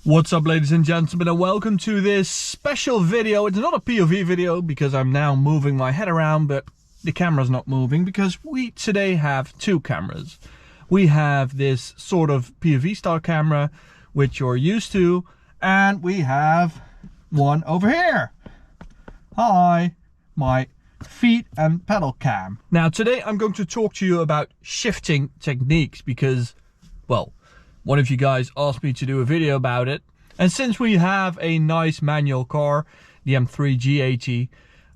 What's up, ladies and gentlemen, and welcome to this special video. It's not a POV video because I'm now moving my head around, but the camera's not moving because we today have two cameras. We have this sort of POV style camera, which you're used to, and we have one over here. Hi, my feet and pedal cam. Now today I'm going to talk to you about shifting techniques because, well, one of you guys asked me to do a video about it, and since we have a nice manual car, the M3 G80,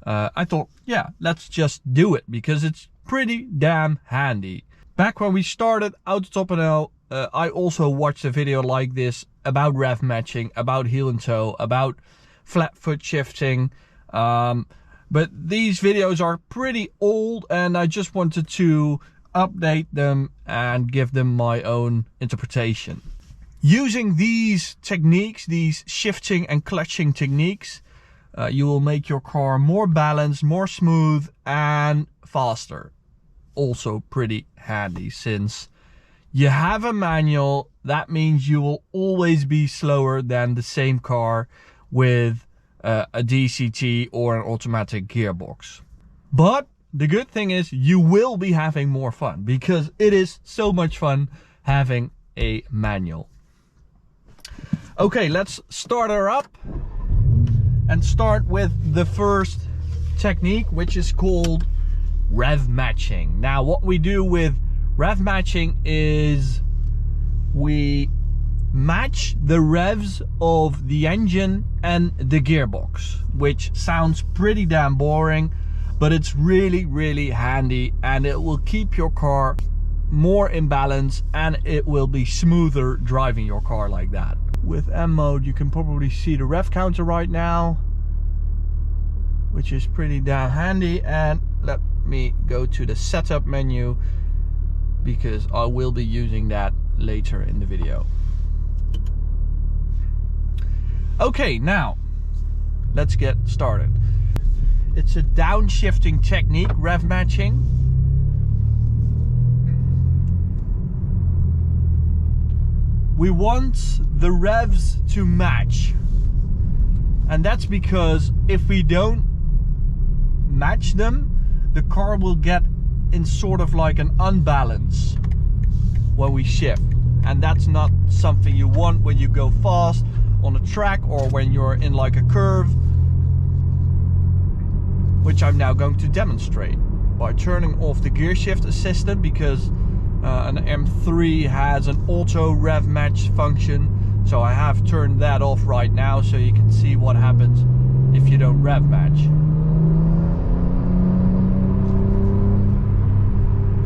I thought, yeah, let's just do it because it's pretty damn handy. Back when we started AutoTopNL, I also watched a video like this about rev matching, about heel and toe, about flat foot shifting, but these videos are pretty old and I just wanted to update them and give them my own interpretation. Using these techniques, these shifting and clutching techniques, you will make your car more balanced, more smooth and faster. Also pretty handy since you have a manual. That means you will always be slower than the same car with a DCT or an automatic gearbox. But the good thing is you will be having more fun because it is so much fun having a manual. Okay, let's start her up and start with the first technique, which is called rev matching. Now what we do with rev matching is we match the revs of the engine and the gearbox, which sounds pretty damn boring, but it's really handy and it will keep your car more in balance and it will be smoother driving your car like that. With M mode you can probably see the rev counter right now, which is pretty damn handy. And let me go to the setup menu because I will be using that later in the video. Okay, now let's get started. It's a downshifting technique, rev matching. We want the revs to match, and that's because if we don't match them, the car will get in sort of like an unbalance when we shift, and that's not something you want when you go fast on a track or when you're in like a curve, which I'm now going to demonstrate by turning off the gear shift assistant because an M3 has an auto rev match function, so I have turned that off right now so you can see what happens if you don't rev match.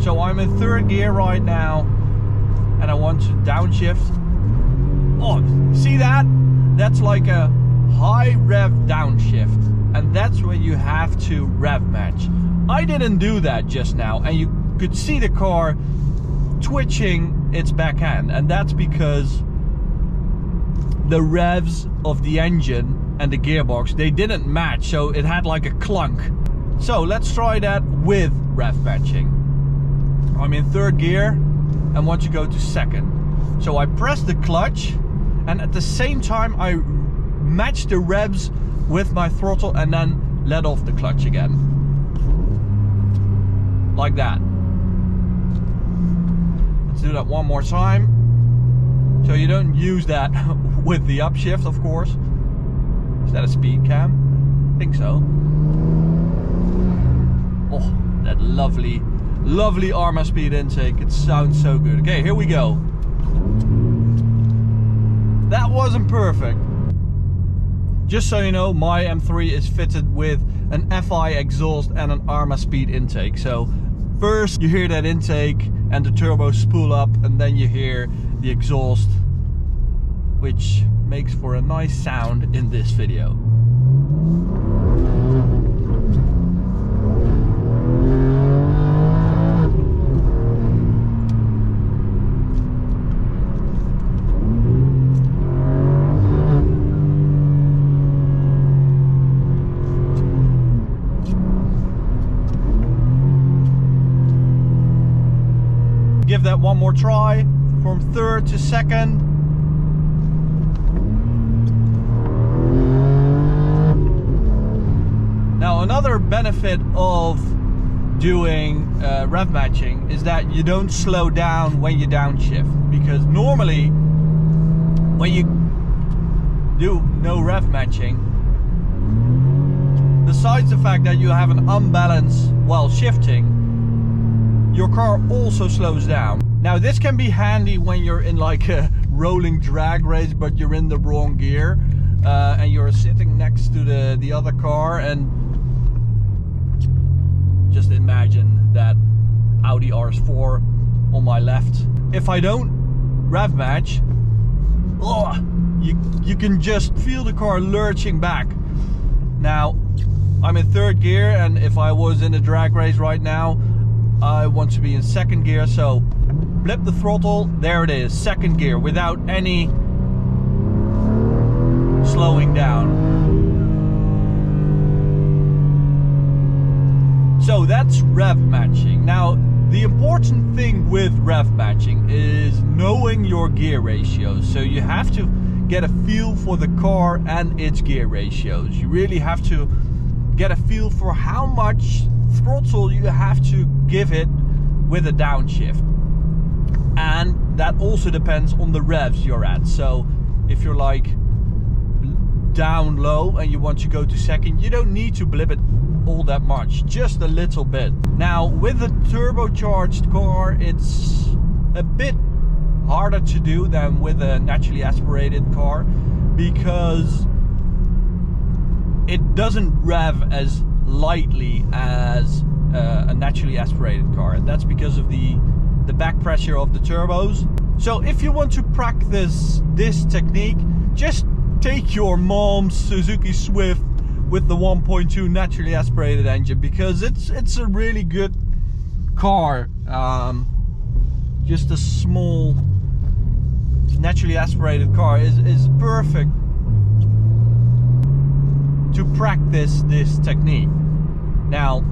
So I'm in third gear right now and I want to downshift. Oh, see that? That's like a high rev downshift, and that's when you have to rev match. I didn't do that just now, and you could see the car twitching its back end, and that's because the revs of the engine and the gearbox, they didn't match, so it had like a clunk. So let's try that with rev matching. I'm in third gear and want to go to second, so I press the clutch and at the same time I match the revs with my throttle and then let off the clutch again, like that. Let's do that one more time. So you don't use that with the upshift, of course. Is that a speed cam? I think so. Oh, that lovely Arma speed intake. It sounds so good. Okay, here we go. That wasn't perfect. Just so you know, my M3 is fitted with an FI exhaust and an Arma speed intake. So first you hear that intake and the turbo spool up, and then you hear the exhaust, which makes for a nice sound in this video. Give that one more try from third to second. another benefit of doing rev matching is that you don't slow down when you downshift, because normally when you do no rev matching, besides the fact that you have an unbalance while shifting, your car also slows down. Now this can be handy when you're in like a rolling drag race but you're in the wrong gear and you're sitting next to the other car, and just imagine that Audi RS4 on my left. If I don't rev match, you can just feel the car lurching back. Now I'm in third gear, and if I was in a drag race right now, I want to be in second gear, so blip the throttle, there it is, second gear, without any slowing down. So that's rev matching. Now the important thing with rev matching is knowing your gear ratios. So you have to get a feel for the car and its gear ratios. You really have to get a feel for how much throttle you have to give it with a downshift, and that also depends on the revs you're at. So if you're like down low and you want to go to second, you don't need to blip it all that much, just a little bit. Now with a turbocharged car, it's a bit harder to do than with a naturally aspirated car, because it doesn't rev as lightly as a naturally aspirated car, and that's because of the back pressure of the turbos. So if you want to practice this technique, just take your mom's Suzuki Swift with the 1.2 naturally aspirated engine, because it's a really good car. Just a small naturally aspirated car is perfect to practice this technique. Now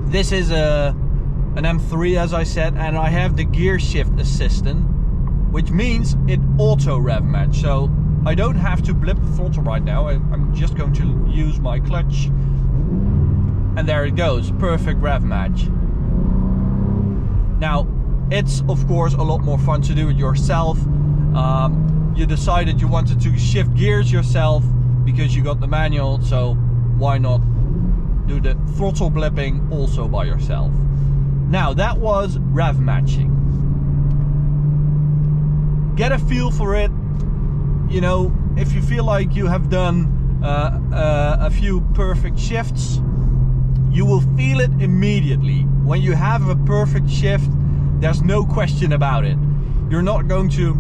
this is an M3, as I said, and I have the gear shift assistant, which means it auto rev match. So I don't have to blip the throttle right now. I'm just going to use my clutch, and there it goes, perfect rev match. Now it's of course a lot more fun to do it yourself. You decided you wanted to shift gears yourself because you got the manual, so why not do the throttle blipping also by yourself. Now that was rev matching. Get a feel for it. You know, if you feel like you have done a few perfect shifts, you will feel it immediately. When you have a perfect shift, there's no question about it. You're not going to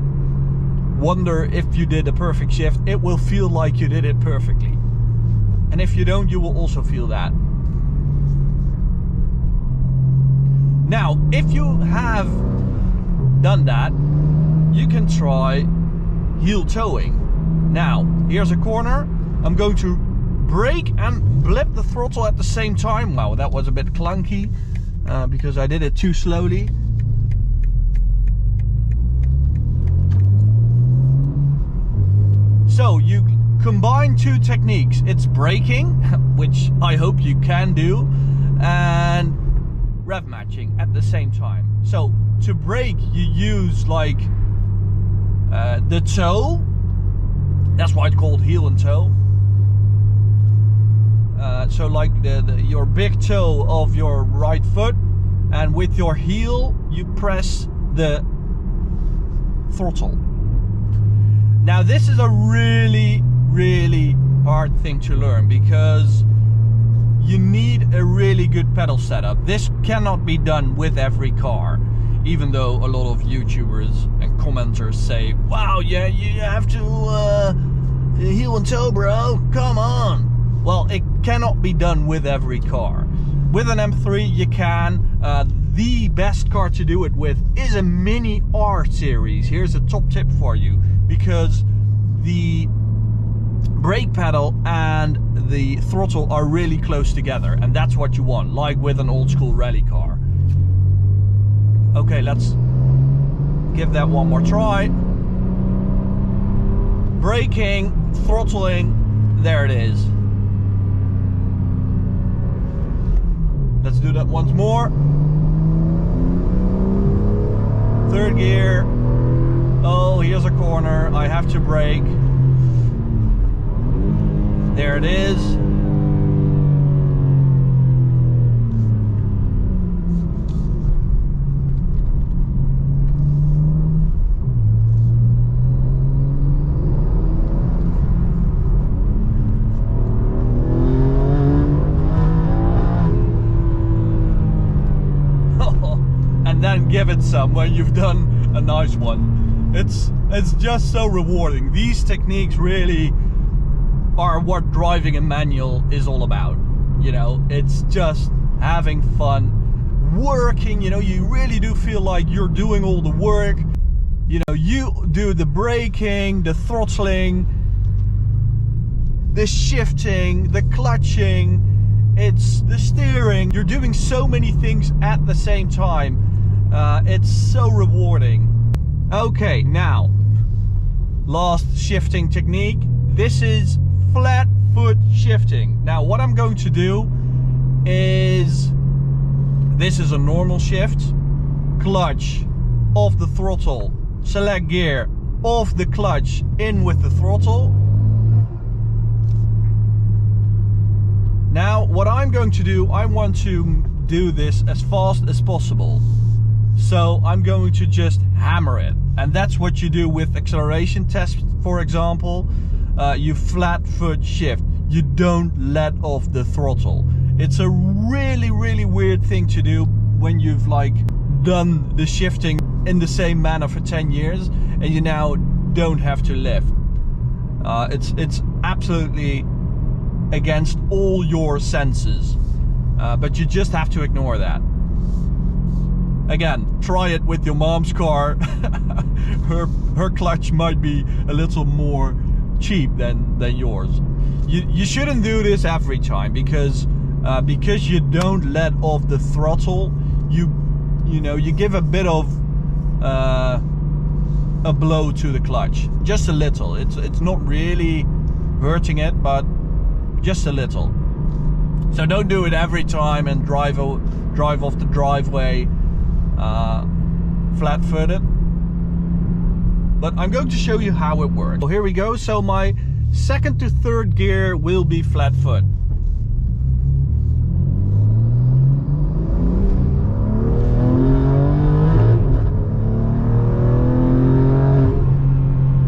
wonder if you did a perfect shift. It will feel like you did it perfectly. And if you don't, you will also feel that. Now, if you have done that, you can try heel towing. Now, here's a corner. I'm going to brake and blip the throttle at the same time. Wow, that was a bit clunky because I did it too slowly. So you combine two techniques. It's braking, which I hope you can do, and rev matching at the same time. So to brake, you use like the toe. That's why it's called heel and toe. So like your big toe of your right foot, and with your heel you press the throttle. Now this is a really hard thing to learn, because you need a really good pedal setup. This cannot be done with every car, even though a lot of YouTubers and commenters say, wow, yeah, you have to heel and toe, bro, come on. Well, it cannot be done with every car. With an M3 you can. The best car to do it with is a Mini R series. Here's a top tip for you, because the brake pedal and the throttle are really close together, and that's what you want, like with an old school rally car. Okay, let's give that one more try. Braking, throttling, there it is. Let's do that once more. Third gear. Oh, here's a corner. I have to brake. There it is. And then give it some when you've done a nice one. It's just so rewarding. These techniques really are what driving a manual is all about. You know, it's just having fun, working. You know, you really do feel like you're doing all the work. You know, you do the braking, the throttling, the shifting, the clutching, it's the steering. You're doing so many things at the same time. It's so rewarding. Okay, now, last shifting technique. This is flat foot shifting. Now, what I'm going to do is, this is a normal shift. Clutch, off the throttle, select gear, off the clutch, in with the throttle. Now, what I'm going to do, I want to do this as fast as possible. So I'm going to just hammer it. And that's what you do with acceleration tests, for example. You flat foot shift. You don't let off the throttle. It's a really, really weird thing to do when you've like done the shifting in the same manner for 10 years and you now don't have to lift. It's absolutely against all your senses. But you just have to ignore that. Again, try it with your mom's car. her clutch might be a little more cheap than yours. You shouldn't do this every time because you don't let off the throttle. You know you give a bit of a blow to the clutch, just a little. It's not really hurting it, but just a little. So don't do it every time and drive off the driveway flat-footed. But I'm going to show you how it works. So here we go. So my second to third gear will be flat foot.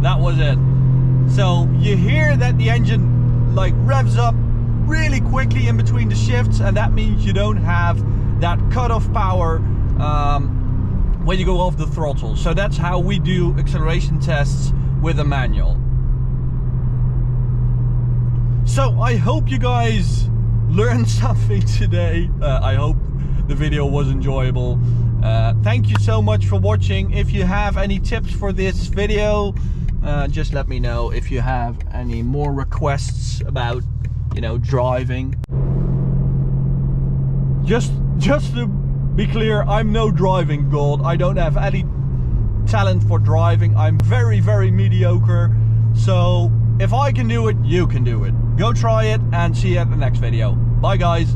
That was it. So you hear that the engine like revs up really quickly in between the shifts, and that means you don't have that cutoff power when you go off the throttle. So that's how we do acceleration tests with a manual. So I hope you guys learned something today. I hope the video was enjoyable. Thank you so much for watching. If you have any tips for this video, just let me know. If you have any more requests about, you know, driving. Just to be clear, I'm no driving god. I don't have any talent for driving. I'm very, very mediocre. So if I can do it, you can do it. Go try it and see you at the next video. Bye guys.